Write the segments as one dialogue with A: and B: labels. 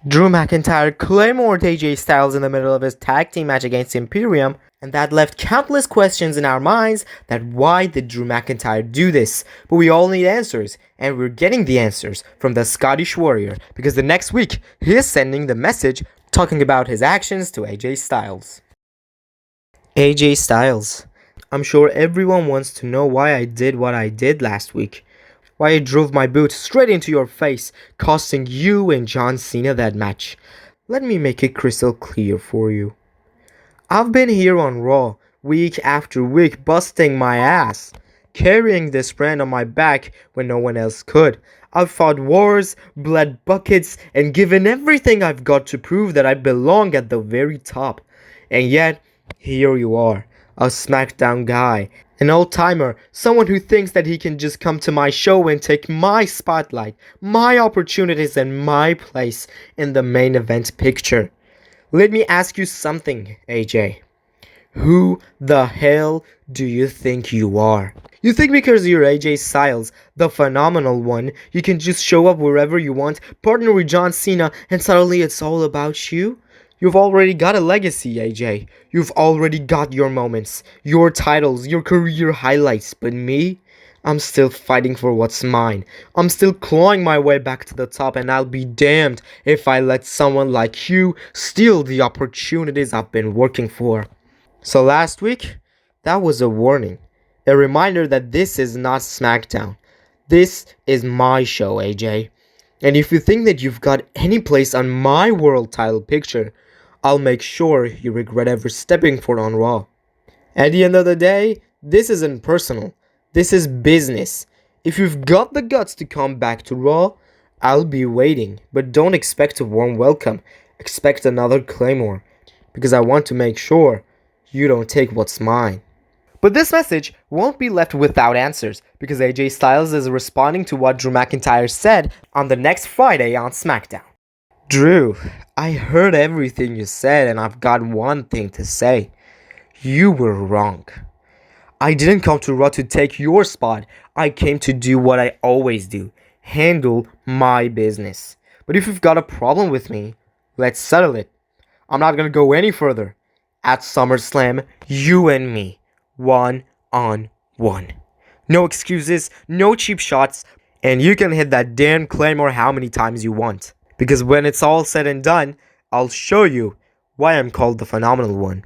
A: Drew McIntyre claymored AJ Styles in the middle of his tag team match against Imperium, and that left countless questions in our minds that why did Drew McIntyre do this? But we all need answers, and we're getting the answers from the Scottish Warrior, because the next week he is sending the message talking about his actions to AJ Styles. AJ Styles, I'm sure everyone wants to know why I did what I did last week. Why I drove my boot straight into your face, costing you and John Cena that match. Let me make it crystal clear for you. I've been here on Raw, week after week, busting my ass, carrying this brand on my back when no one else could. I've fought wars, bled buckets, and given everything I've got to prove that I belong at the very top. And yet, here you are, a SmackDown guy, an old-timer, someone who thinks that he can just come to my show and take my spotlight, my opportunities, and my place in the main event picture. Let me ask you something, AJ. Who the hell do you think you are? You think because you're AJ Styles, the phenomenal one, you can just show up wherever you want, partner with John Cena, and suddenly it's all about you? You've already got a legacy, AJ. You've already got your moments, your titles, your career highlights. But me? I'm still fighting for what's mine. I'm still clawing my way back to the top, and I'll be damned if I let someone like you steal the opportunities I've been working for. So last week, that was a warning. A reminder that this is not SmackDown. This is my show, AJ. And if you think that you've got any place on my world title picture, I'll make sure you regret ever stepping foot on Raw. At the end of the day, this isn't personal. This is business. If you've got the guts to come back to Raw, I'll be waiting. But don't expect a warm welcome. Expect another Claymore. Because I want to make sure you don't take what's mine. But this message won't be left without answers, because AJ Styles is responding to what Drew McIntyre said on the next Friday on SmackDown. Drew, I heard everything you said, and I've got one thing to say. You were wrong. I didn't come to Raw to take your spot. I came to do what I always do. Handle my business. But if you've got a problem with me, let's settle it. I'm not gonna go any further. At SummerSlam, you and me. 1-on-1. No excuses, no cheap shots, and you can hit that damn Claymore how many times you want. Because when it's all said and done, I'll show you why I'm called the Phenomenal One.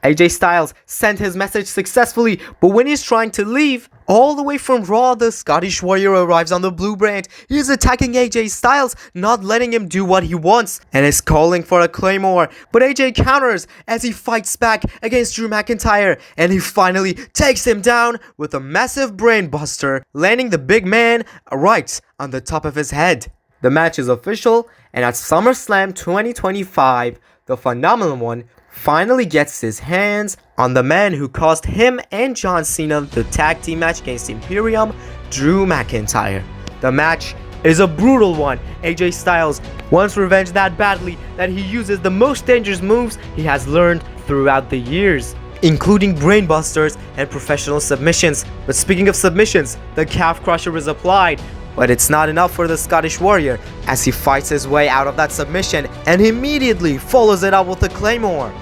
A: AJ Styles sent his message successfully, but when he's trying to leave, all the way from Raw, the Scottish Warrior arrives on the blue brand. He's attacking AJ Styles, not letting him do what he wants, and is calling for a Claymore. But AJ counters as he fights back against Drew McIntyre, and he finally takes him down with a massive brain buster, landing the big man right on the top of his head. The match is official, and at SummerSlam 2025, the Phenomenal One finally gets his hands on the man who cost him and John Cena the tag team match against Imperium, Drew McIntyre. The match is a brutal one. AJ Styles wants revenge that badly that he uses the most dangerous moves he has learned throughout the years, including brainbusters and professional submissions. But speaking of submissions, the calf crusher is applied. But it's not enough for the Scottish Warrior as he fights his way out of that submission and immediately follows it up with a Claymore.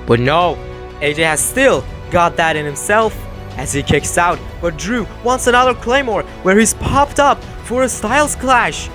A: But no, AJ has still got that in himself as he kicks out, but Drew wants another Claymore where he's popped up for a Styles clash.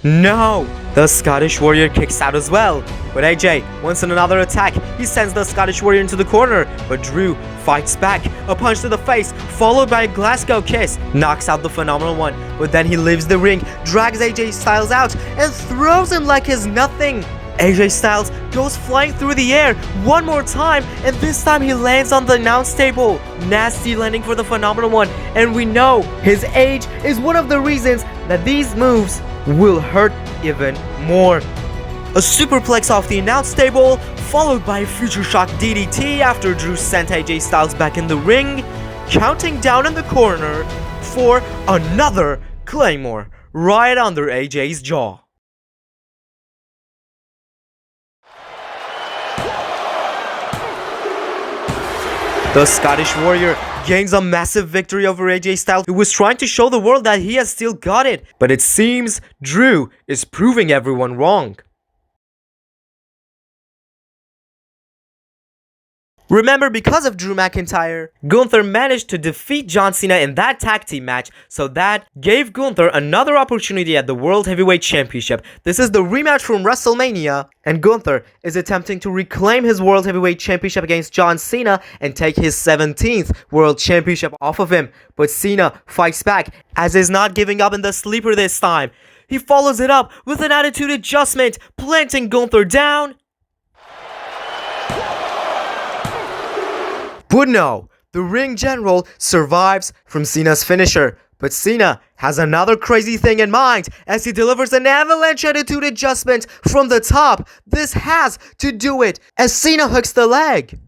A: No! The Scottish Warrior kicks out as well, but AJ wants another attack. He sends the Scottish Warrior into the corner, but Drew fights back. A punch to the face, followed by a Glasgow kiss, knocks out the Phenomenal One, but then he leaves the ring, drags AJ Styles out, and throws him like he's nothing. AJ Styles goes flying through the air one more time, and this time he lands on the announce table. Nasty landing for the Phenomenal One, and we know his age is one of the reasons that these moves will hurt even more. A superplex off the announce table, followed by a future shock DDT after Drew sent AJ Styles back in the ring, counting down in the corner for another Claymore right under AJ's jaw. The Scottish Warrior gains a massive victory over AJ Styles, who was trying to show the world that he has still got it. But it seems Drew is proving everyone wrong. Remember, because of Drew McIntyre, Gunther managed to defeat John Cena in that tag team match, so that gave Gunther another opportunity at the World Heavyweight Championship. This is the rematch from WrestleMania, and Gunther is attempting to reclaim his World Heavyweight Championship against John Cena and take his 17th World Championship off of him. But Cena fights back, as he's not giving up in the sleeper this time. He follows it up with an attitude adjustment, planting Gunther down. But no, the ring general survives from Cena's finisher. But Cena has another crazy thing in mind as he delivers an avalanche attitude adjustment from the top. This has to do it as Cena hooks the leg.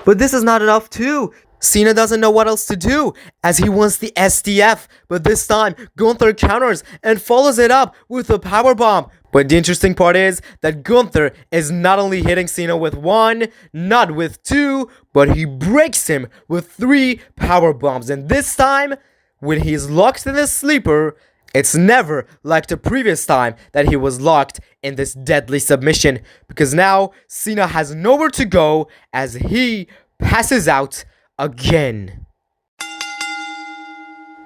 A: But this is not enough too. Cena doesn't know what else to do as he wants the STF. But this time, Gunther counters and follows it up with a powerbomb. But the interesting part is that Gunther is not only hitting Cena with one, not with two, but he breaks him with 3 power bombs. And this time, when he's locked in the sleeper, it's never like the previous time that he was locked in this deadly submission. Because now, Cena has nowhere to go as he passes out again.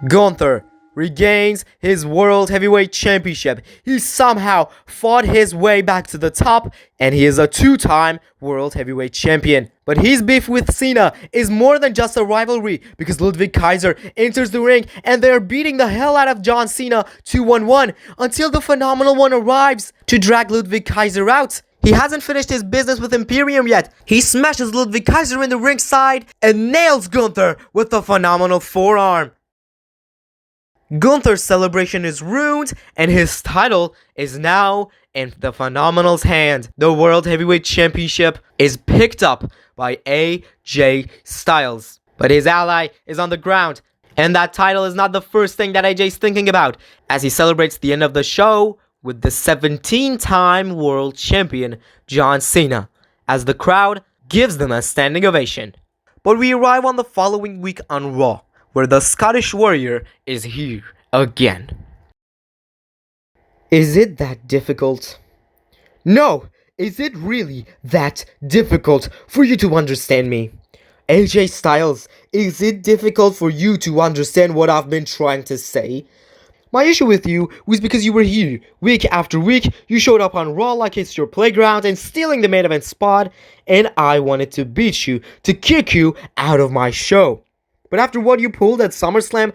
A: Gunther regains his World Heavyweight Championship. He somehow fought his way back to the top, and he is a 2-time World Heavyweight Champion. But his beef with Cena is more than just a rivalry, because Ludwig Kaiser enters the ring and they're beating the hell out of John Cena 2-on-1 until the Phenomenal One arrives to drag Ludwig Kaiser out. He hasn't finished his business with Imperium yet. He smashes Ludwig Kaiser in the ringside and nails Gunther with the Phenomenal Forearm. Gunther's celebration is ruined, and his title is now in the Phenomenal's hand. The World Heavyweight Championship is picked up by AJ Styles, but his ally is on the ground, and that title is not the first thing that AJ's thinking about, as he celebrates the end of the show with the 17-time World Champion John Cena, as the crowd gives them a standing ovation. But we arrive on the following week on Raw, where the Scottish Warrior is here again. Is it that difficult? No! Is it really that difficult for you to understand me? AJ Styles, is it difficult for you to understand what I've been trying to say? My issue with you was because you were here, week after week, you showed up on Raw like it's your playground and stealing the main event spot, and I wanted to beat you, to kick you out of my show. But after what you pulled at SummerSlam,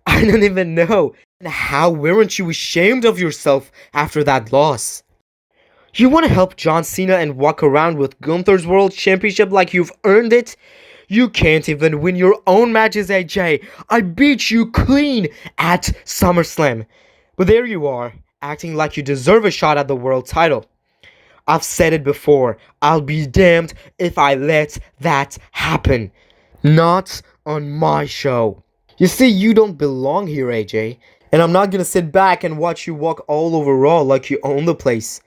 A: I don't even know. And how weren't you ashamed of yourself after that loss? You want to help John Cena and walk around with Gunther's World Championship like you've earned it? You can't even win your own matches, AJ. I beat you clean at SummerSlam. But there you are, acting like you deserve a shot at the world title. I've said it before, I'll be damned if I let that happen. Not on my show. You see, you don't belong here, AJ. And I'm not gonna sit back and watch you walk all over Raw like you own the place.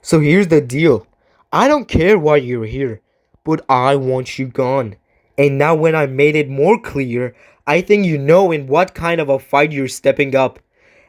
A: So here's the deal. I don't care why you're here, but I want you gone. And now when I made it more clear, I think you know in what kind of a fight you're stepping up.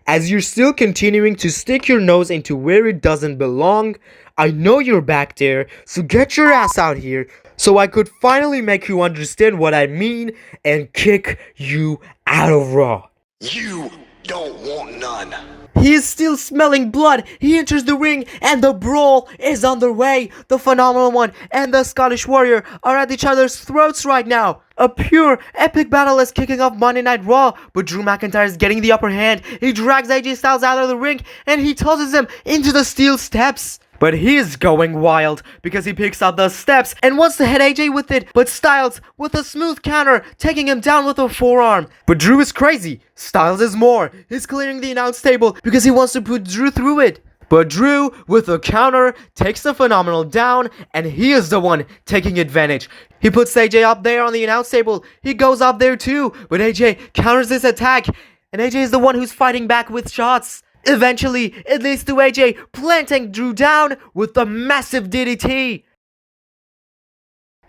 A: As you're still continuing to stick your nose into where it doesn't belong, I know you're back there, so get your ass out here so I could finally make you understand what I mean and kick you out of Raw.
B: You don't want none.
A: He is still smelling blood. He enters the ring and the brawl is underway. The Phenomenal One and the Scottish Warrior are at each other's throats right now. A pure epic battle is kicking off Monday Night Raw, but Drew McIntyre is getting the upper hand. He drags AJ Styles out of the ring and he tosses him into the steel steps. But he's going wild because he picks up the steps and wants to hit AJ with it, but Styles with a smooth counter, taking him down with a forearm. But Drew is crazy. Styles is more. He's clearing the announce table because he wants to put Drew through it. But Drew, with a counter, takes the Phenomenal down, and he is the one taking advantage. He puts AJ up there on the announce table. He goes up there too, but AJ counters this attack, and AJ is the one who's fighting back with shots. Eventually, it leads to AJ planting Drew down with the massive DDT.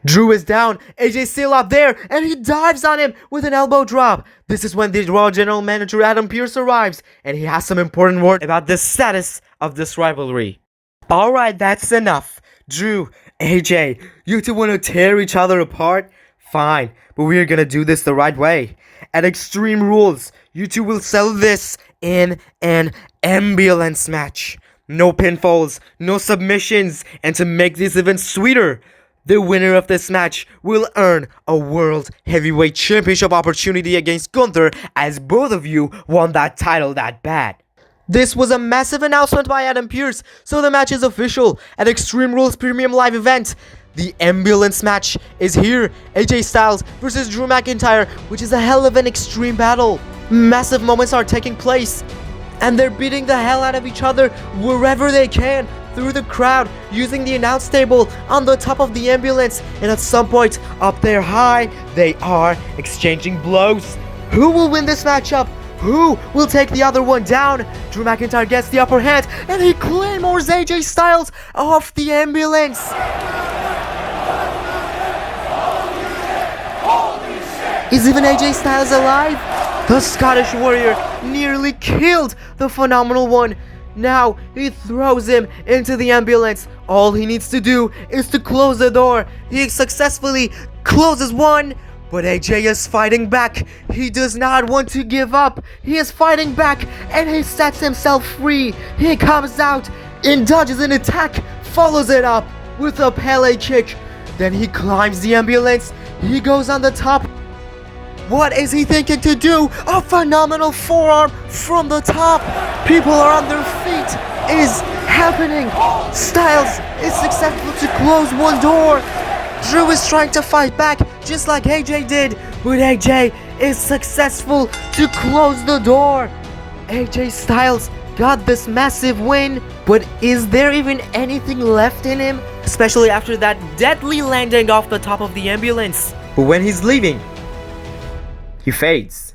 A: Drew is down, AJ's still up there, and he dives on him with an elbow drop. This is when the Raw General Manager Adam Pearce arrives, and he has some important word about the status of this rivalry. Alright, that's enough. Drew, AJ, you two want to tear each other apart? Fine, but we're gonna do this the right way. At Extreme Rules, you two will settle this in an ambulance match. No pinfalls, no submissions, and to make this even sweeter, the winner of this match will earn a World Heavyweight Championship opportunity against Gunther, as both of you want that title that bad. This was a massive announcement by Adam Pearce, so the match is official at Extreme Rules Premium Live event. The ambulance match is here, AJ Styles versus Drew McIntyre, which is a hell of an extreme battle. Massive moments are taking place, and they're beating the hell out of each other wherever they can, through the crowd, using the announce table on the top of the ambulance, and at some point up there high, they are exchanging blows. Who will win this matchup? Who will take the other one down? Drew McIntyre gets the upper hand, and he claymores AJ Styles off the ambulance. Is even AJ Styles alive? The Scottish Warrior nearly killed the Phenomenal One. Now he throws him into the ambulance. All he needs to do is to close the door. He successfully closes one, but AJ is fighting back. He does not want to give up. He is fighting back, and he sets himself free. He comes out and dodges an attack, follows it up with a Pele kick. Then he climbs the ambulance. He goes on the top. What is he thinking to do? A phenomenal forearm from the top. People are on their feet. It is happening. Styles is successful to close one door. Drew is trying to fight back just like AJ did, but AJ is successful to close the door. AJ Styles got this massive win, but is there even anything left in him? Especially after that deadly landing off the top of the ambulance. But when he's leaving, he fades.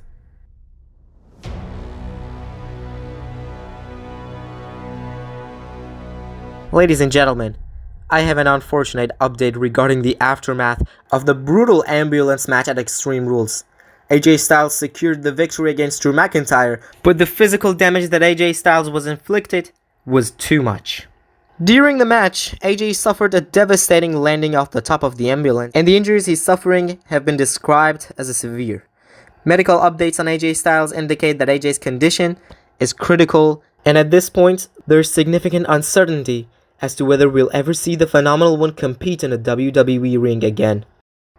A: Ladies and gentlemen, I have an unfortunate update regarding the aftermath of the brutal ambulance match at Extreme Rules. AJ Styles secured the victory against Drew McIntyre, but the physical damage that AJ Styles was inflicted was too much. During the match, AJ suffered a devastating landing off the top of the ambulance, and the injuries he's suffering have been described as severe. Medical updates on AJ Styles indicate that AJ's condition is critical, and at this point, there's significant uncertainty as to whether we'll ever see the Phenomenal One compete in a WWE ring again.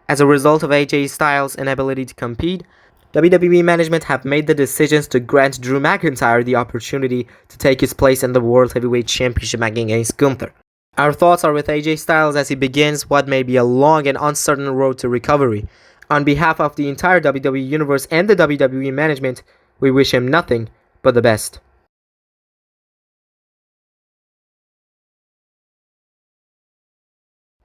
A: As a result of AJ Styles' inability to compete, WWE management have made the decisions to grant Drew McIntyre the opportunity to take his place in the World Heavyweight Championship match against Gunther. Our thoughts are with AJ Styles as he begins what may be a long and uncertain road to recovery. On behalf of the entire WWE Universe and the WWE management, we wish him nothing but the best.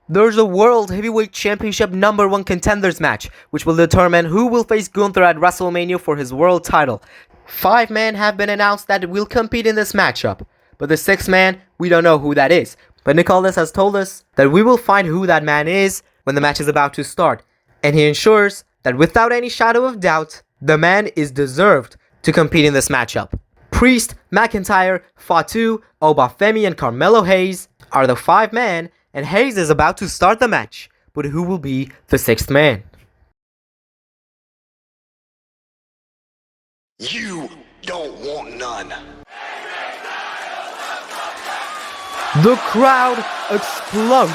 A: There's a World Heavyweight Championship #1 contenders match, which will determine who will face Gunther at WrestleMania for his world title. 5 men have been announced that will compete in this matchup, but the 6th man, we don't know who that is. But Nicholas has told us that we will find who that man is when the match is about to start, and he ensures that without any shadow of doubt, the man is deserved to compete in this matchup. Priest, McIntyre, Fatu, Obafemi, and Carmelo Hayes are the 5 men, and Hayes is about to start the match, but who will be the 6th man?
B: You don't want none.
A: The crowd explodes.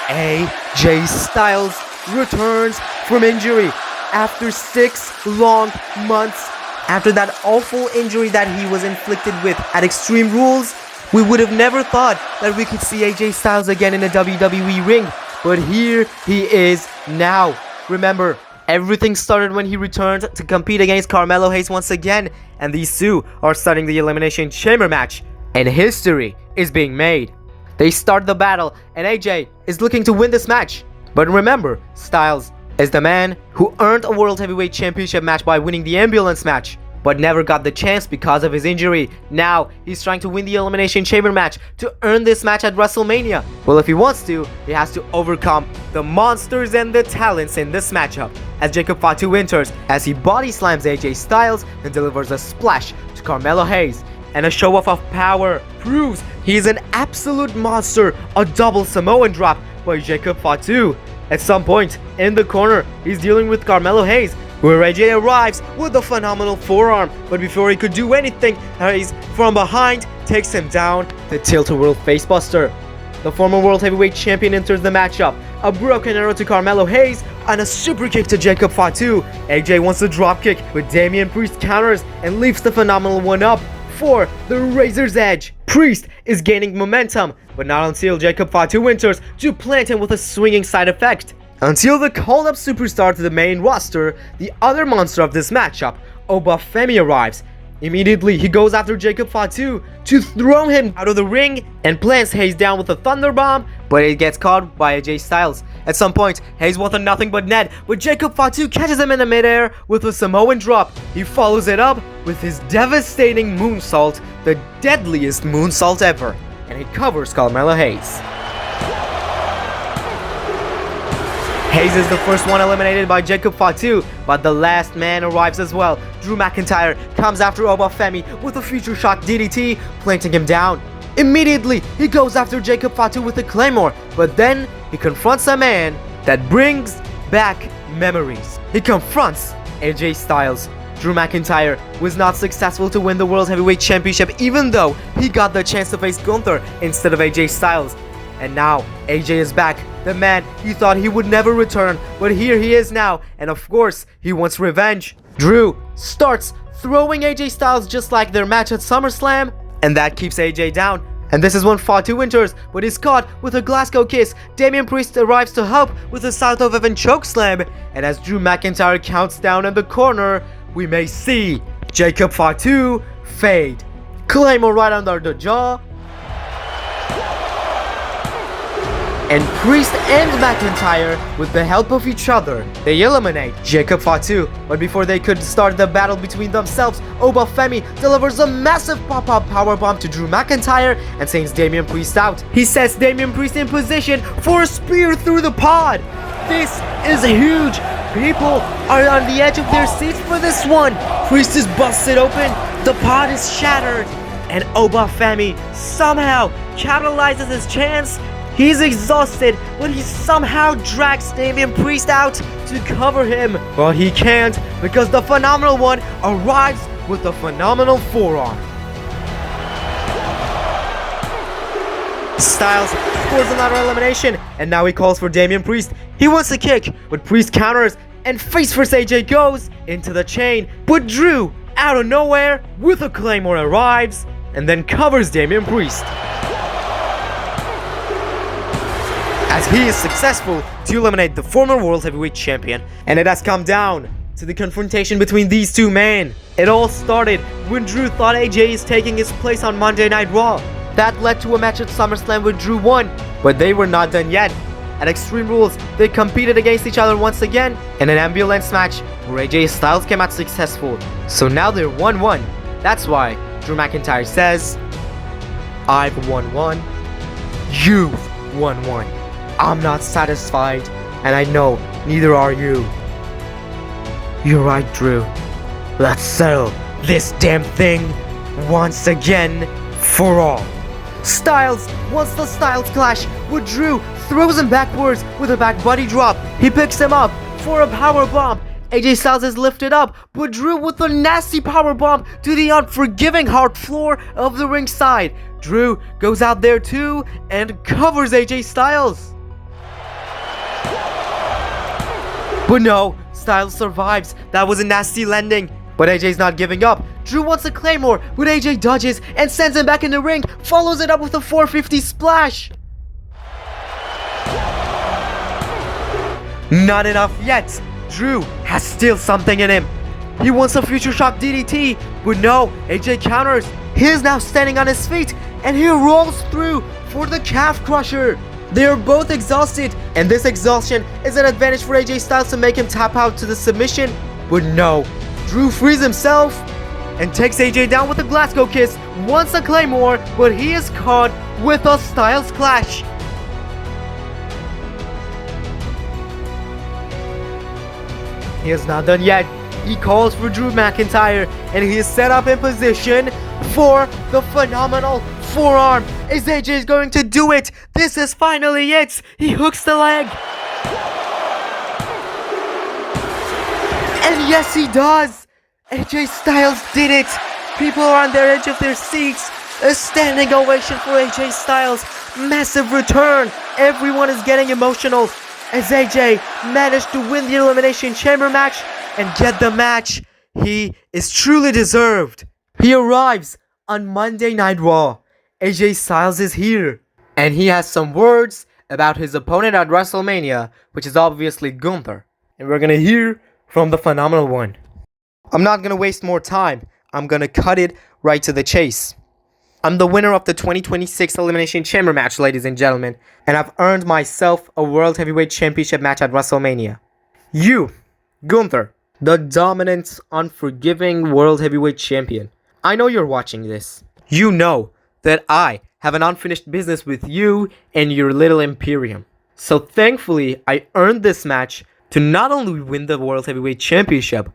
A: AJ Styles returns from injury after 6 long months. After that awful injury that he was inflicted with at Extreme Rules, we would have never thought that we could see AJ Styles again in a WWE ring, but here he is now. Remember, everything started when he returned to compete against Carmelo Hayes once again, and these two are starting the Elimination Chamber match, and history is being made. They start the battle, and AJ is looking to win this match. But remember, Styles is the man who earned a World Heavyweight Championship match by winning the ambulance match. but never got the chance because of his injury. Now, he's trying to win the Elimination Chamber match to earn this match at WrestleMania. Well, if he wants to, he has to overcome the monsters and the talents in this matchup, as Jacob Fatu enters, as he body slams AJ Styles and delivers a splash to Carmelo Hayes. And a show-off of power proves he's an absolute monster. A double Samoan drop by Jacob Fatu. At some point, in the corner, he's dealing with Carmelo Hayes, where AJ arrives with a phenomenal forearm. But before he could do anything, Hayes, from behind, takes him down, the tilt-a-whirl facebuster. The former World Heavyweight Champion enters the matchup. A broken arrow to Carmelo Hayes, and a super kick to Jacob Fatu. AJ wants a dropkick, but Damian Priest counters and leaves the phenomenal one up for the Razor's Edge. Priest is gaining momentum, but not until Jacob Fatu enters to plant him with a swinging side effect. Until the called-up superstar to the main roster, the other monster of this matchup, Obafemi, arrives. Immediately, he goes after Jacob Fatu to throw him out of the ring and plants Hayes down with a thunder bomb, but it gets caught by AJ Styles. At some point, Hayes wants a nothing but net, but Jacob Fatu catches him in the midair with a Samoan drop. He follows it up with his devastating moonsault, the deadliest moonsault ever, and he covers Carmelo Hayes. Hayes is the first one eliminated by Jacob Fatu, but the last man arrives as well. Drew McIntyre comes after Obafemi with a future shock DDT, planting him down. Immediately, he goes after Jacob Fatu with a Claymore, but then he confronts a man that brings back memories. He confronts AJ Styles. Drew McIntyre was not successful to win the World Heavyweight Championship, even though he got the chance to face Gunther instead of AJ Styles. And now, AJ is back, the man he thought he would never return, but here he is now, and of course, he wants revenge. Drew starts throwing AJ Styles just like their match at SummerSlam, and that keeps AJ down. And this is when Fatu enters, but is caught with a Glasgow kiss. Damian Priest arrives to help with a South of Heaven chokeslam, and as Drew McIntyre counts down in the corner, we may see Jacob Fatu fade. Claymore right under the jaw, and Priest and McIntyre, with the help of each other, they eliminate Jacob Fatu. But before they could start the battle between themselves, Obafemi delivers a massive pop-up powerbomb to Drew McIntyre and sends Damian Priest out. He sets Damian Priest in position for a spear through the pod. This is huge. People are on the edge of their seats for this one. Priest is busted open, the pod is shattered, and Obafemi somehow capitalizes his chance. He's exhausted, but he somehow drags Damian Priest out to cover him. But he can't, because the Phenomenal One arrives with a phenomenal forearm. Styles scores another elimination, and now he calls for Damian Priest. He wants a kick, but Priest counters, and face first AJ goes into the chain. But Drew, out of nowhere, with a Claymore arrives, and then covers Damian Priest, as he is successful to eliminate the former World Heavyweight Champion. And it has come down to the confrontation between these two men. It all started when Drew thought AJ is taking his place on Monday Night Raw. That led to a match at SummerSlam where Drew won, but they were not done yet. At Extreme Rules, they competed against each other once again in an ambulance match where AJ Styles came out successful. So now they're 1-1. That's why Drew McIntyre says, "I've won one, you've won one. I'm not satisfied, and I know neither are you." You're right, Drew. Let's settle this damn thing once again for all. Styles wants the Styles Clash, but Drew throws him backwards with a back body drop. He picks him up for a power bomb. AJ Styles is lifted up, but Drew with a nasty power bomb to the unforgiving hard floor of the ringside. Drew goes out there too and covers AJ Styles. But no, Styles survives. That was a nasty landing. But AJ's not giving up. Drew wants a Claymore, but AJ dodges and sends him back in the ring, follows it up with a 450 splash. Not enough yet. Drew has still something in him. He wants a future shock DDT, but no, AJ counters. He is now standing on his feet, and he rolls through for the calf crusher. They are both exhausted, and this exhaustion is an advantage for AJ Styles to make him tap out to the submission. But no, Drew frees himself and takes AJ down with a Glasgow kiss, wants a Claymore, but he is caught with a Styles Clash. He is not done yet. He calls for Drew McIntyre, and he is set up in position for the phenomenal forearm. Is AJ going to do it? This is finally it. He hooks the leg. And yes, he does. AJ Styles did it. People are on their edge of their seats. A standing ovation for AJ Styles. Massive return. Everyone is getting emotional as AJ managed to win the Elimination Chamber match and get the match he is truly deserved. He arrives on Monday Night Raw. AJ Styles is here, and he has some words about his opponent at WrestleMania, which is obviously Gunther. And we're gonna hear from the phenomenal one. I'm not gonna waste more time. I'm gonna cut it right to the chase. I'm the winner of the 2026 Elimination Chamber match, ladies and gentlemen, and I've earned myself a World Heavyweight Championship match at WrestleMania. You, Gunther, the dominant, unforgiving World Heavyweight Champion. I know you're watching this. You know that I have an unfinished business with you and your little Imperium. So thankfully, I earned this match to not only win the World Heavyweight Championship,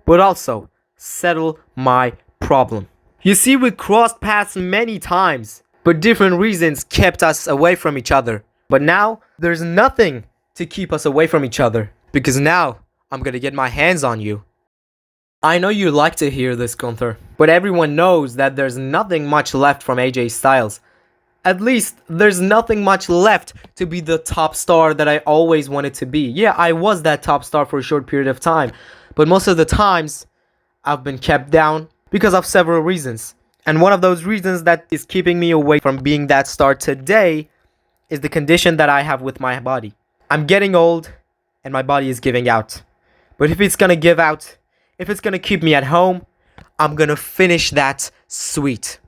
A: but also settle my problem. You see, we crossed paths many times, but different reasons kept us away from each other. But now, there's nothing to keep us away from each other, because now, I'm gonna get my hands on you. I know you like to hear this, Gunther, but everyone knows that there's nothing much left from AJ Styles. At least, there's nothing much left to be the top star that I always wanted to be. Yeah, I was that top star for a short period of time, but most of the times, I've been kept down because of several reasons. And one of those reasons that is keeping me away from being that star today is the condition that I have with my body. I'm getting old, and my body is giving out. But if it's gonna give out, if it's gonna keep me at home, I'm gonna finish that sweet.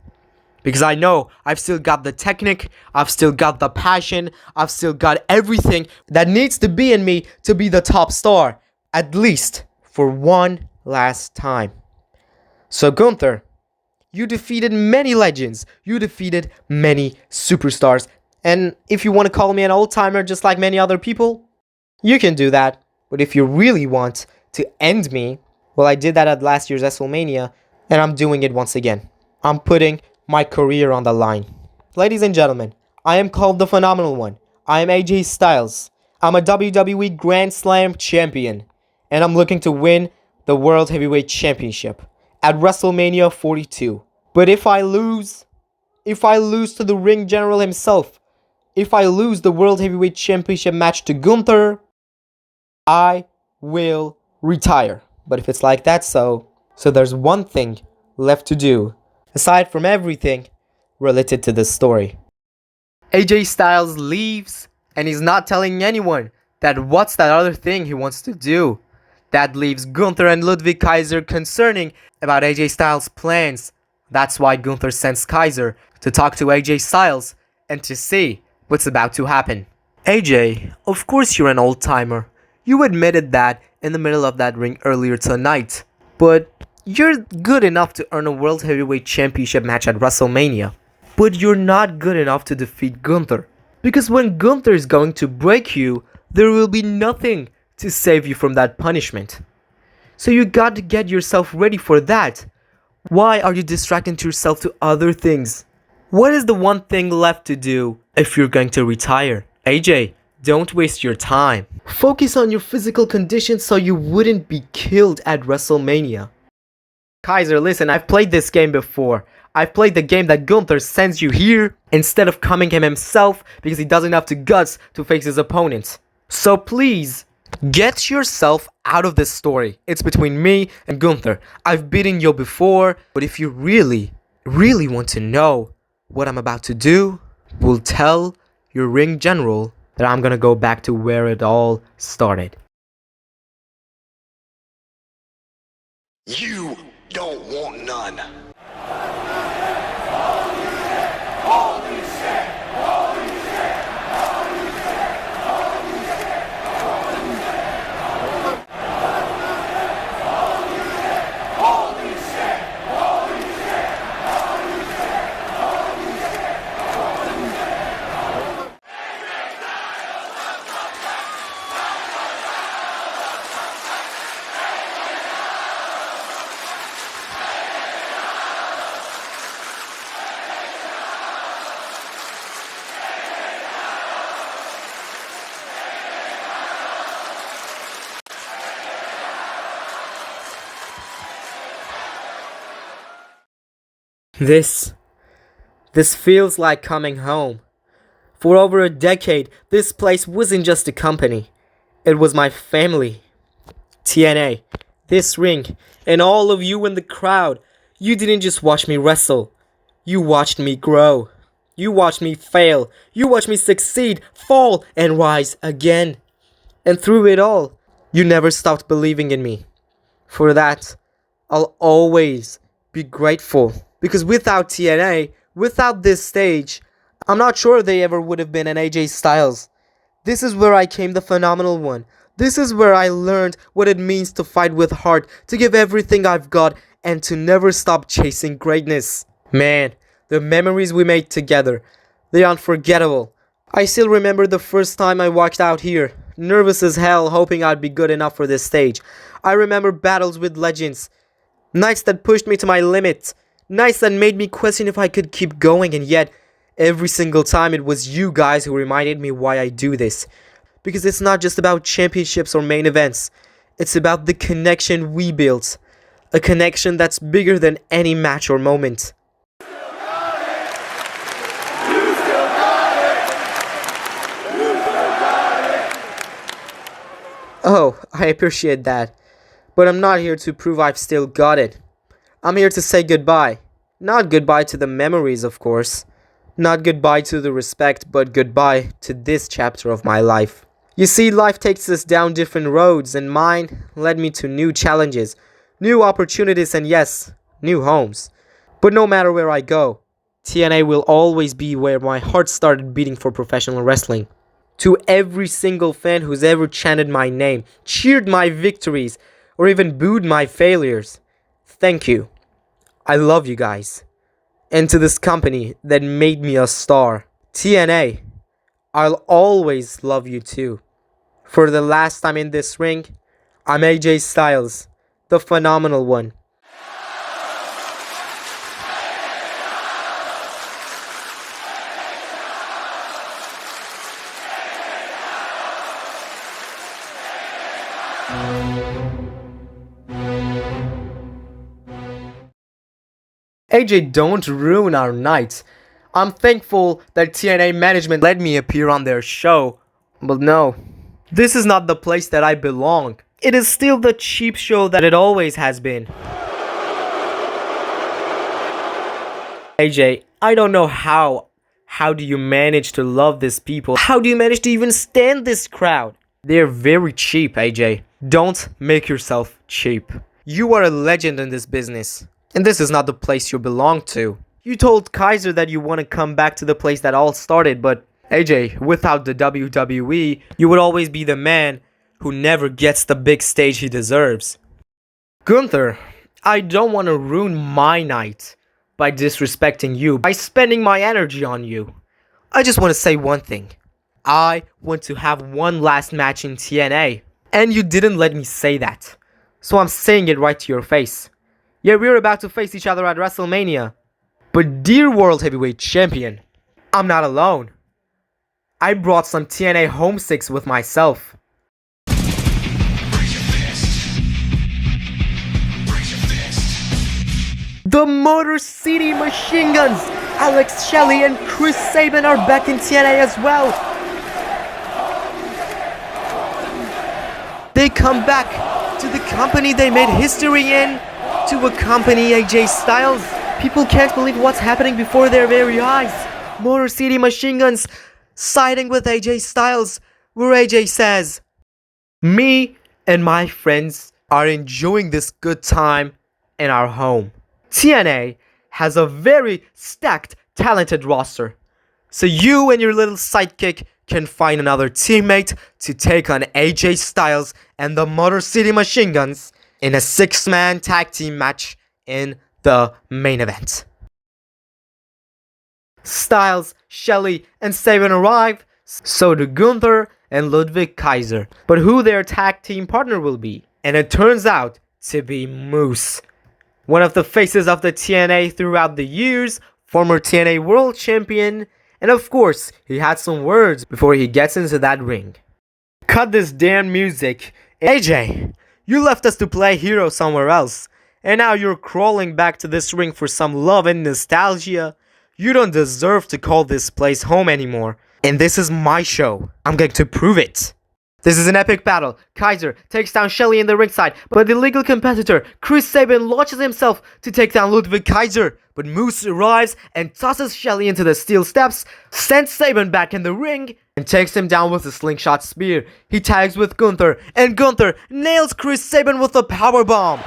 A: Because I know I've still got the technique, I've still got the passion, I've still got everything that needs to be in me to be the top star. At least for one last time. So Gunther, you defeated many legends, you defeated many superstars. And if you want to call me an old-timer just like many other people, you can do that. But if you really want to end me, well, I did that at last year's WrestleMania, and I'm doing it once again. I'm putting my career on the line. Ladies and gentlemen, I am called the Phenomenal One. I am AJ Styles. I'm a WWE Grand Slam champion, and I'm looking to win the World Heavyweight Championship at WrestleMania 42. But if I lose to the ring general himself, if I lose the World Heavyweight Championship match to Gunther, I will retire. But if it's like that, so there's one thing left to do, aside from everything related to this story. AJ Styles leaves, and he's not telling anyone that what's that other thing he wants to do. That leaves Gunther and Ludwig Kaiser concerning about AJ Styles' plans. That's why Gunther sends Kaiser to talk to AJ Styles and to see what's about to happen. AJ, of course you're an old-timer. You admitted that in the middle of that ring earlier tonight. But you're good enough to earn a World Heavyweight Championship match at WrestleMania. But you're not good enough to defeat Gunther. Because when Gunther is going to break you, there will be nothing to save you from that punishment. So you got to get yourself ready for that. Why are you distracting yourself to other things? What is the one thing left to do if you're going to retire? AJ, don't waste your time. Focus on your physical condition so you wouldn't be killed at WrestleMania. Kaiser, listen, I've played this game before. I've played the game that Gunther sends you here instead of coming him himself because he doesn't have the guts to face his opponent. So please, get yourself out of this story. It's between me and Gunther. I've beaten you before, but if you really want to know what I'm about to do, we'll tell your ring general that I'm gonna go back to where it all started.
B: You don't want none.
A: This, this feels like coming home. For over a decade, this place wasn't just a company. It was my family. TNA, this ring, and all of you in the crowd. You didn't just watch me wrestle. You watched me grow. You watched me fail. You watched me succeed, fall, and rise again. And through it all, you never stopped believing in me. For that, I'll always be grateful. Because without TNA, without this stage, I'm not sure they ever would have been an AJ Styles. This is where I came the phenomenal one. This is where I learned what it means to fight with heart, to give everything I've got, and to never stop chasing greatness. Man, the memories we made together, they're unforgettable. I still remember the first time I walked out here, nervous as hell, hoping I'd be good enough for this stage. I remember battles with legends, nights that pushed me to my limit, nights that made me question if I could keep going, and yet, every single time it was you guys who reminded me why I do this. Because it's not just about championships or main events. It's about the connection we built. A connection that's bigger than any match or moment. Oh, I appreciate that. But I'm not here to prove I've still got it. I'm here to say goodbye. Not goodbye to the memories, of course. Not goodbye to the respect, but goodbye to this chapter of my life. You see, life takes us down different roads, and mine led me to new challenges, new opportunities, and yes, new homes. But no matter where I go, TNA will always be where my heart started beating for professional wrestling. To every single fan who's ever chanted my name, cheered my victories, or even booed my failures, thank you. I love you guys. And to this company that made me a star, TNA, I'll always love you too. For the last time in this ring, I'm AJ Styles, the phenomenal one. AJ, don't ruin our night. I'm thankful that TNA management let me appear on their show. But no, this is not the place that I belong. It is still the cheap show that it always has been. AJ, I don't know how. How do you manage to love these people? How do you manage to even stand this crowd? They're very cheap, AJ. Don't make yourself cheap. You are a legend in this business. And this is not the place you belong to. You told Kaiser that you want to come back to the place that all started, but AJ, without the WWE, you would always be the man who never gets the big stage he deserves. Gunther, I don't want to ruin my night by disrespecting you, by spending my energy on you. I just want to say one thing. I want to have one last match in TNA, and you didn't let me say that. So I'm saying it right to your face. Yeah, we're about to face each other at WrestleMania. But dear World Heavyweight Champion, I'm not alone. I brought some TNA homesicks with myself. The Motor City Machine Guns, Alex Shelley and Chris Sabin are back in TNA as well. They come back to the company they made history in, to accompany AJ Styles. People can't believe what's happening before their very eyes. Motor City Machine Guns siding with AJ Styles, where AJ says, "Me and my friends are enjoying this good time in our home." TNA has a very stacked, talented roster. So you and your little sidekick can find another teammate to take on AJ Styles and the Motor City Machine Guns in a 6-man tag team match in the main event. Styles, Shelley, and Sabin arrive, so do Gunther and Ludwig Kaiser. But who their tag team partner will be? And it turns out to be Moose, one of the faces of the TNA throughout the years, former TNA World Champion, and of course, he had some words before he gets into that ring. Cut this damn music. AJ, you left us to play hero somewhere else, and now you're crawling back to this ring for some love and nostalgia. You don't deserve to call this place home anymore. And this is my show. I'm going to prove it. This is an epic battle. Kaiser takes down Shelly in the ringside, but the legal competitor, Chris Sabin, launches himself to take down Ludwig Kaiser. But Moose arrives and tosses Shelly into the steel steps, sends Sabin back in the ring, and takes him down with a slingshot spear. He tags with Gunther, and Gunther nails Chris Sabin with a powerbomb.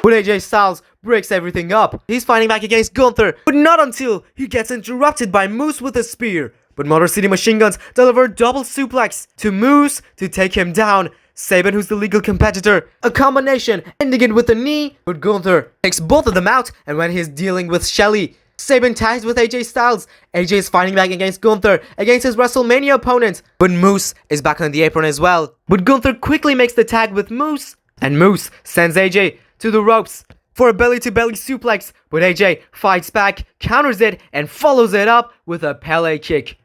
A: But AJ Styles breaks everything up. He's fighting back against Gunther, but not until he gets interrupted by Moose with a spear. But Motor City Machine Guns deliver double suplex to Moose to take him down. Sabin, who's the legal competitor, a combination ending it with a knee, but Gunther takes both of them out, and when he's dealing with Shelly, Sabin tags with AJ Styles. AJ is fighting back against Gunther, against his WrestleMania opponent, but Moose is back on the apron as well. But Gunther quickly makes the tag with Moose, and Moose sends AJ to the ropes for a belly-to-belly suplex, but AJ fights back, counters it, and follows it up with a Pele kick.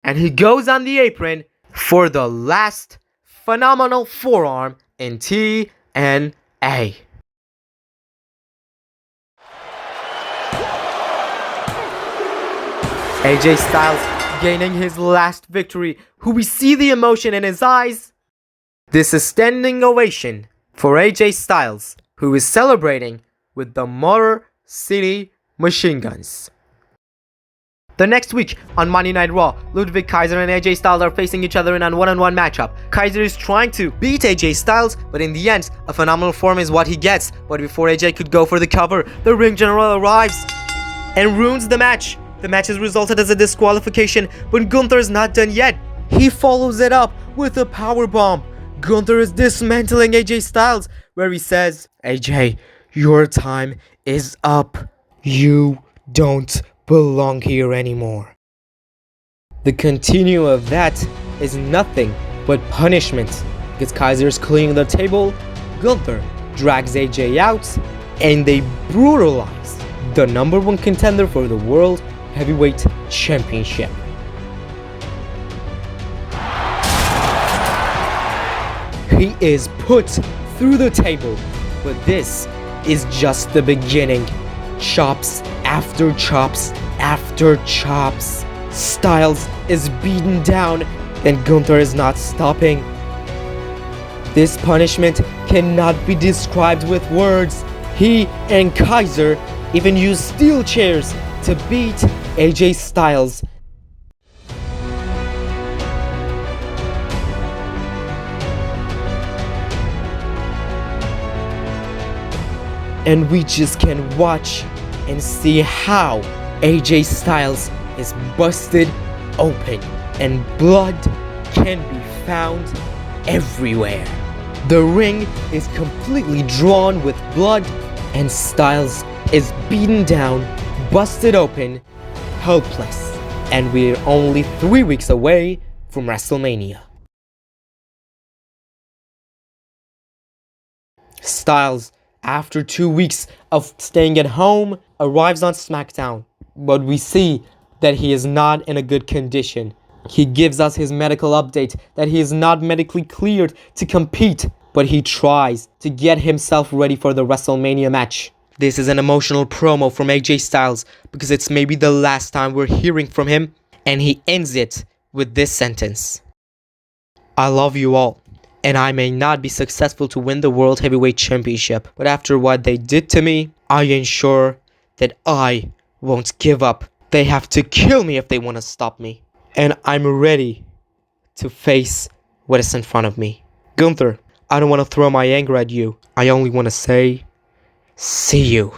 A: And he goes on the apron for the last phenomenal forearm in TNA. AJ Styles gaining his last victory, who we see the emotion in his eyes. This is standing ovation for AJ Styles, who is celebrating with the Motor City Machine Guns. The next week, on Monday Night Raw, Ludwig Kaiser and AJ Styles are facing each other in a one-on-one matchup. Kaiser is trying to beat AJ Styles, but in the end, a phenomenal form is what he gets. But before AJ could go for the cover, the ring general arrives and ruins the match. The match has resulted as a disqualification, but Gunther is not done yet. He follows it up with a powerbomb. Gunther is dismantling AJ Styles, where he says, "AJ, your time is up. You don't belong here anymore." The continue of that is nothing but punishment, because Kaiser is cleaning the table, Gunther drags AJ out, and they brutalize the #1 contender for the World Heavyweight Championship. He is put through the table, but this is just the beginning. Chops after chops after chops. Styles is beaten down, and Gunther is not stopping. This punishment cannot be described with words. He and Kaiser even use steel chairs to beat AJ Styles. And we just can watch and see how AJ Styles is busted open and blood can be found everywhere. The ring is completely drawn with blood and Styles is beaten down, busted open, helpless. And we're only 3 weeks away from WrestleMania. Styles, after 2 weeks of staying at home, arrives on SmackDown, but we see that he is not in a good condition. He gives us his medical update that he is not medically cleared to compete, but he tries to get himself ready for the WrestleMania match. This is an emotional promo from AJ Styles because it's maybe the last time we're hearing from him, and he ends it with this sentence: "I love you all. And I may not be successful to win the World Heavyweight Championship, but after what they did to me, I ensure that I won't give up. They have to kill me if they want to stop me. And I'm ready to face what is in front of me. Gunther, I don't want to throw my anger at you. I only want to say, see you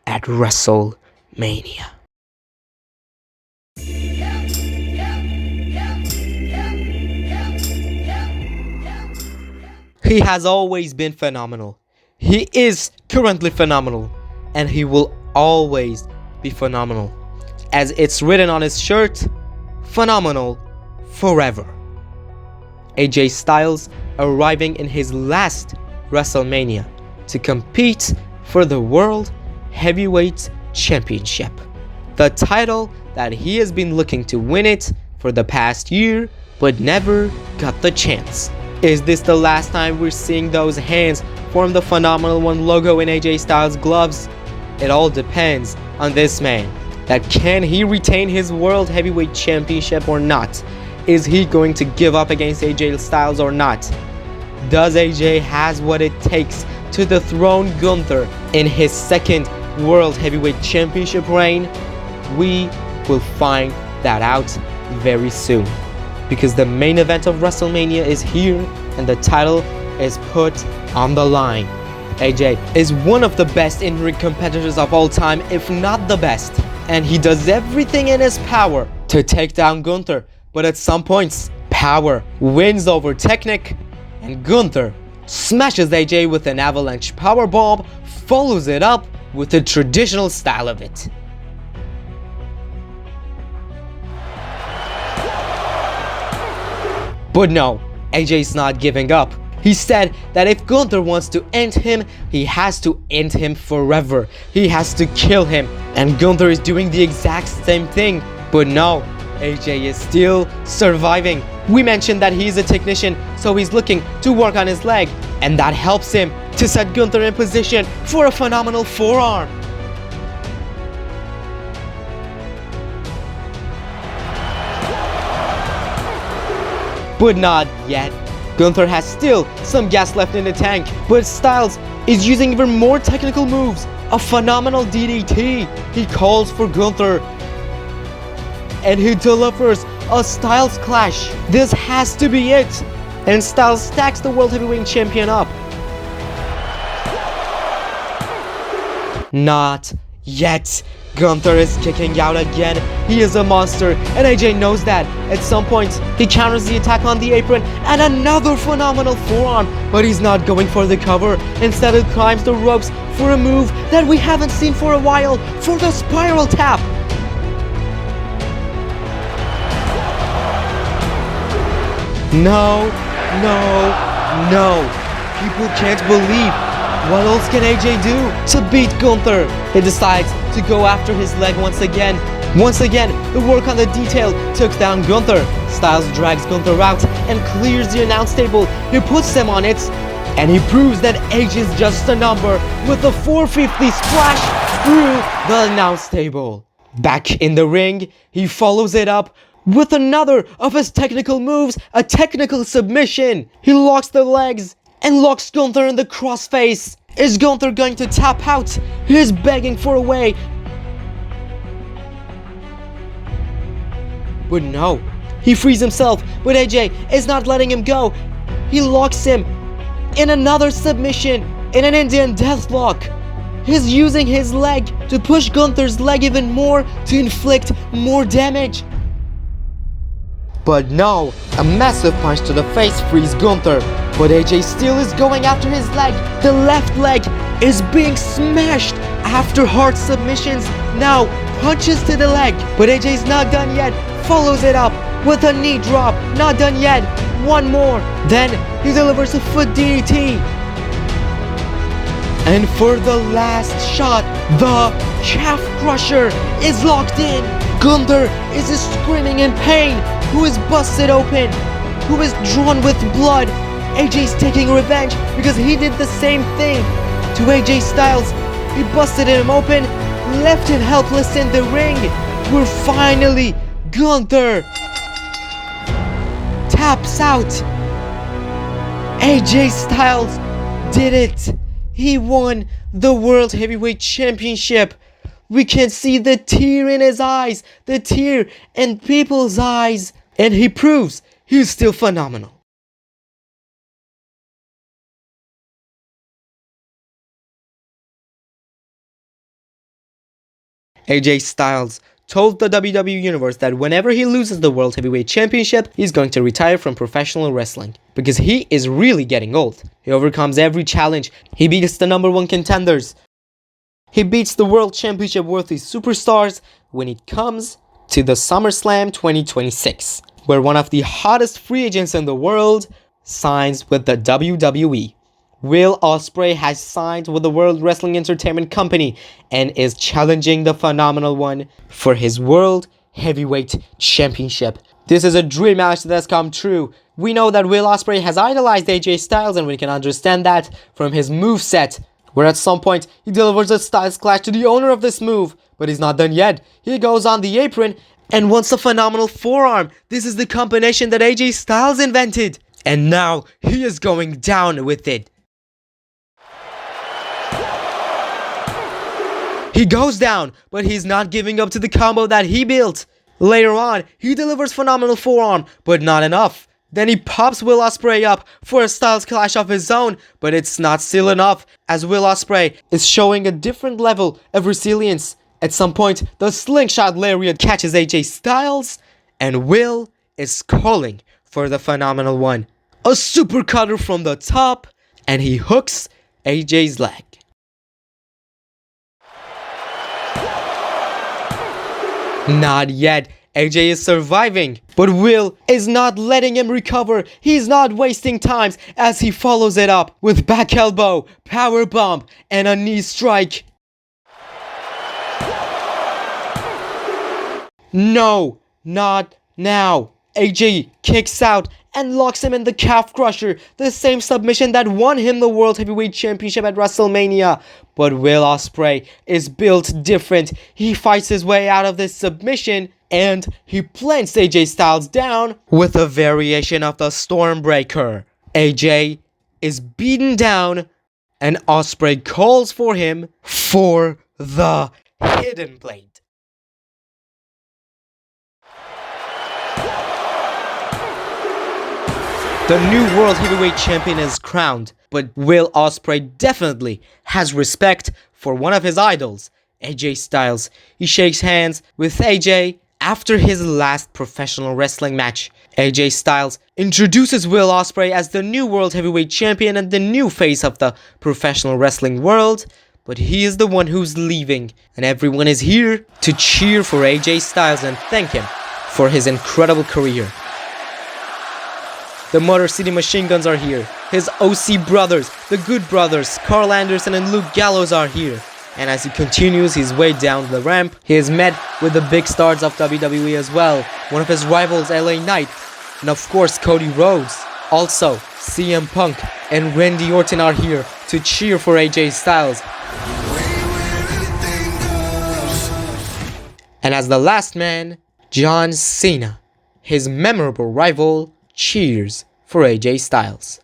A: at WrestleMania." He has always been phenomenal. He is currently phenomenal. And he will always be phenomenal. As it's written on his shirt, phenomenal forever. AJ Styles arriving in his last WrestleMania to compete for the World Heavyweight Championship. The title that he has been looking to win it for the past year, but never got the chance. Is this the last time we're seeing those hands form the Phenomenal One logo in AJ Styles' gloves? It all depends on this man. That can he retain his World Heavyweight Championship or not? Is he going to give up against AJ Styles or not? Does AJ has what it takes to dethrone Gunther in his second World Heavyweight Championship reign? We will find that out very soon, because the main event of WrestleMania is here and the title is put on the line. AJ is one of the best in-ring competitors of all time, if not the best, and he does everything in his power to take down Gunther, but at some points, power wins over technique, and Gunther smashes AJ with an avalanche powerbomb, follows it up with the traditional style of it. But no, AJ's not giving up. He said that if Gunther wants to end him, he has to end him forever. He has to kill him. And Gunther is doing the exact same thing. But no, AJ is still surviving. We mentioned that he's a technician, so he's looking to work on his leg. And that helps him to set Gunther in position for a phenomenal forearm. But not yet. Gunther has still some gas left in the tank, but Styles is using even more technical moves. A phenomenal DDT. He calls for Gunther, and he delivers a Styles clash. This has to be it. And Styles stacks the World Heavyweight Champion up. Not yet. Gunther is kicking out again. He is a monster, and AJ knows that. At some point, he counters the attack on the apron, and another phenomenal forearm, but he's not going for the cover. Instead, he climbs the ropes for a move that we haven't seen for a while, for the spiral tap. No, no, no. People can't believe. What else can AJ do to beat Gunther? He decides to go after his leg once again. Once again, the work on the detail took down Gunther. Styles drags Gunther out and clears the announce table. He puts him on it, and he proves that age is just a number with a 450 splash through the announce table. Back in the ring, he follows it up with another of his technical moves, a technical submission. He locks the legs and locks Gunther in the crossface. Is Gunther going to tap out? He is begging for a way. But no, he frees himself, but AJ is not letting him go. He locks him in another submission, in an Indian deathlock. He's using his leg to push Gunther's leg even more to inflict more damage. But no, a massive punch to the face frees Gunther. But AJ still is going after his leg. The left leg is being smashed after hard submissions. Now punches to the leg. But AJ's not done yet. Follows it up with a knee drop. Not done yet. One more. Then he delivers a foot DDT. And for the last shot, the calf crusher is locked in. Gunther is screaming in pain. Who is busted open. Who is drawn with blood. AJ's taking revenge because he did the same thing to AJ Styles. He busted him open, left him helpless in the ring. We're finally Gunther taps out. AJ Styles did it. He won the World Heavyweight Championship. We can see the tear in his eyes, the tear in people's eyes, and he proves he's still phenomenal. AJ Styles told the WWE Universe that whenever he loses the World Heavyweight Championship, he's going to retire from professional wrestling. Because he is really getting old. He overcomes every challenge. He beats the #1 contenders. He beats the World Championship worthy superstars when it comes to the SummerSlam 2026, where one of the hottest free agents in the world signs with the WWE. Will Ospreay has signed with the World Wrestling Entertainment Company and is challenging the Phenomenal One for his World Heavyweight Championship. This is a dream match that has come true. We know that Will Ospreay has idolized AJ Styles, and we can understand that from his moveset, where at some point he delivers a Styles Clash to the owner of this move. But he's not done yet. He goes on the apron and wants a phenomenal forearm. This is the combination that AJ Styles invented. And now he is going down with it. He goes down, but he's not giving up to the combo that he built. Later on, he delivers phenomenal forearm, but not enough. Then he pops Will Ospreay up for a Styles Clash of his own, but it's not still enough, as Will Ospreay is showing a different level of resilience. At some point, the slingshot lariat catches AJ Styles, and Will is calling for the phenomenal one. A super cutter from the top, and he hooks AJ's leg. Not yet. AJ is surviving, but Will is not letting him recover. He's not wasting time as he follows it up with back elbow, power bomb, and a knee strike. No, not now. AJ kicks out and locks him in the calf crusher, the same submission that won him the World Heavyweight Championship at WrestleMania. But Will Ospreay is built different. He fights his way out of this submission and he plants AJ Styles down with a variation of the Stormbreaker. AJ is beaten down and Ospreay calls for him for the Hidden Blade. The new World Heavyweight Champion is crowned, but Will Ospreay definitely has respect for one of his idols, AJ Styles. He shakes hands with AJ after his last professional wrestling match. AJ Styles introduces Will Ospreay as the new World Heavyweight Champion and the new face of the professional wrestling world, but he is the one who's leaving, and everyone is here to cheer for AJ Styles and thank him for his incredible career. The Motor City Machine Guns are here. His OC brothers, the Good Brothers, Carl Anderson and Luke Gallows are here. And as he continues his way down the ramp, he is met with the big stars of WWE as well. One of his rivals, LA Knight, and of course Cody Rhodes. Also, CM Punk and Randy Orton are here to cheer for AJ Styles. And as the last man, John Cena, his memorable rival, cheers for AJ Styles.